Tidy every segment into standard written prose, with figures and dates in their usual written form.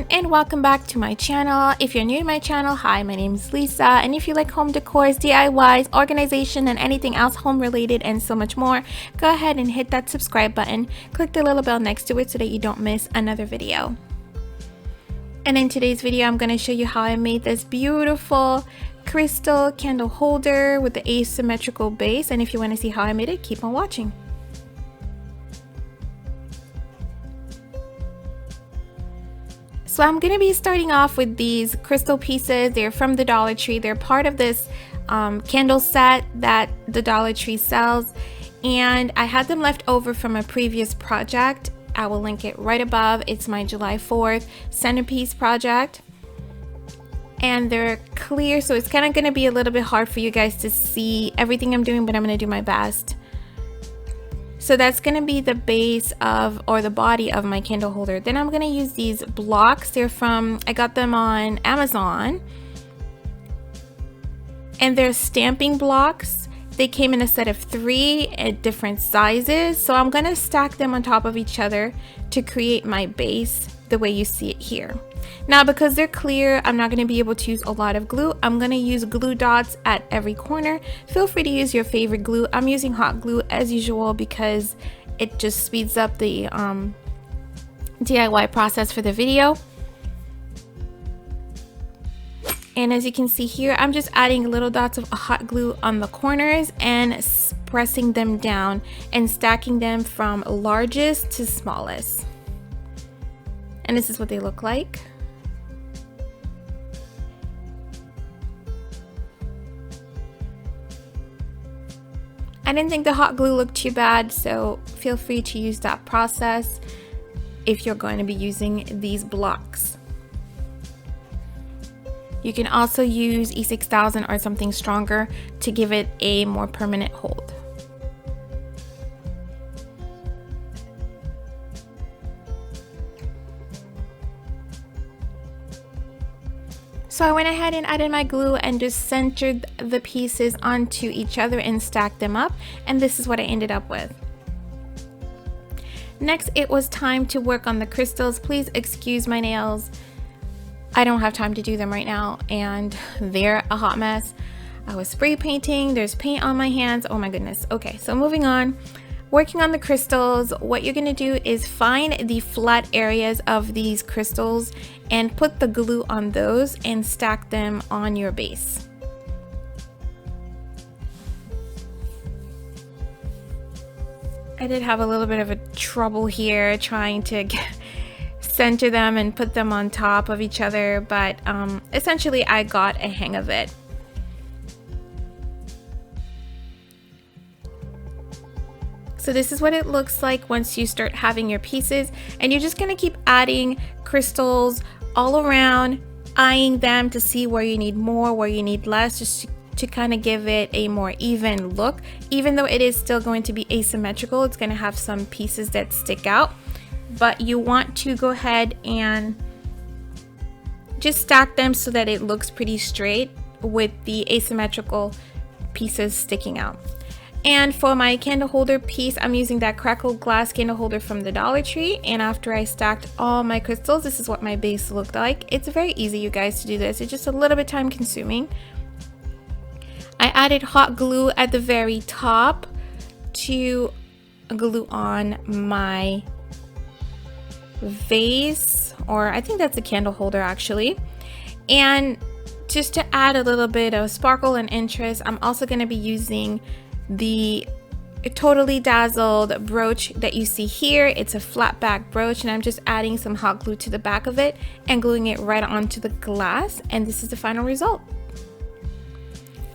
everyone, and welcome back to my channel. If you're new to my channel, hi, my name is Lisa, and if you like home decors, DIYs, organization, and anything else home related and so much more, go ahead and hit that subscribe button. Click the little bell next to it so that you don't miss another video. And in today's video, I'm going to show you how I made this beautiful crystal candle holder with the asymmetrical base. And if you want to see how I made it, keep on watching. So I'm going to be starting off with these crystal pieces. They're from the Dollar Tree. They're part of this candle set that the Dollar Tree sells. And I had them left over from a previous project. I will link it right above. It's my July 4th Centerpiece project. And they're clear, so it's kind of going to be a little bit hard for you guys to see everything I'm doing, but I'm going to do my best. So that's going to be the base of, or the body of my candle holder. Then I'm going to use these blocks. They're from, I got them on Amazon. And they're stamping blocks. They came in a set of 3 at different sizes. So I'm going to stack them on top of each other to create my base the way you see it here. Now, because they're clear, I'm not going to be able to use a lot of glue. I'm going to use glue dots at every corner. Feel free to use your favorite glue. I'm using hot glue as usual because it just speeds up the DIY process for the video. And as you can see here, I'm just adding little dots of hot glue on the corners and pressing them down and stacking them from largest to smallest. And this is what they look like. I didn't think the hot glue looked too bad, so feel free to use that process if you're going to be using these blocks. You can also use E6000 or something stronger to give it a more permanent hold. So I went ahead and added my glue and just centered the pieces onto each other and stacked them up, and this is what I ended up with. Next, it was time to work on the crystals. Please excuse my nails. I don't have time to do them right now, and they're a hot mess. I was spray painting. There's paint on my hands. Oh my goodness. Okay, so moving on. Working on the crystals, what you're going to do is find the flat areas of these crystals and put the glue on those and stack them on your base. I did have a little bit of a trouble here trying to center them and put them on top of each other, but essentially I got a hang of it. So this is what it looks like once you start having your pieces, and you're just going to keep adding crystals all around, eyeing them to see where you need more, where you need less, just to kind of give it a more even look. Even though it is still going to be asymmetrical, it's going to have some pieces that stick out, but you want to go ahead and just stack them so that it looks pretty straight with the asymmetrical pieces sticking out. And for my candle holder piece, I'm using that Crackled glass candle holder from the Dollar Tree. And after I stacked all my crystals, this is what my base looked like. It's very easy, you guys, to do this. It's just a little bit time consuming. I added hot glue at the very top to glue on my vase, or I think that's a candle holder actually. And just to add a little bit of sparkle and interest, I'm also going to be using the Totally Dazzled brooch that you see here. It's a flat back brooch, and I'm just adding some hot glue to the back of it and gluing it right onto the glass, and this is the final result.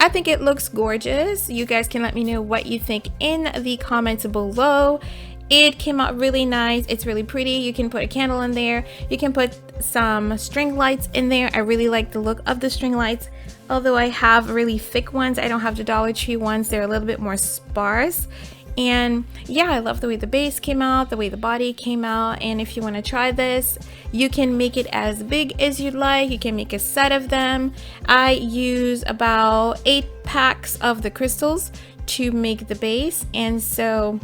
I think it looks gorgeous. You guys can let me know what you think in the comments below. It came out really nice. It's really pretty. You can put a candle in there. You can put some string lights in there. I really like the look of the string lights. Although I have really thick ones, I don't have the Dollar Tree ones. They're a little bit more sparse. And yeah, I love the way the base came out, the way the body came out. And if you want to try this, you can make it as big as you'd like. You can make a set of them. I use about 8 packs of the crystals to make the base. And so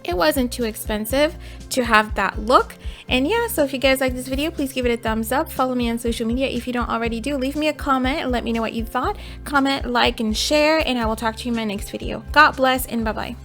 It wasn't too expensive to have that look. And yeah, so if you guys like this video, please give it a thumbs up. Follow me on social media if you don't already do. Leave me a comment and let me know what you thought. Comment, like, and share, and I will talk to you in my next video. God bless and bye-bye.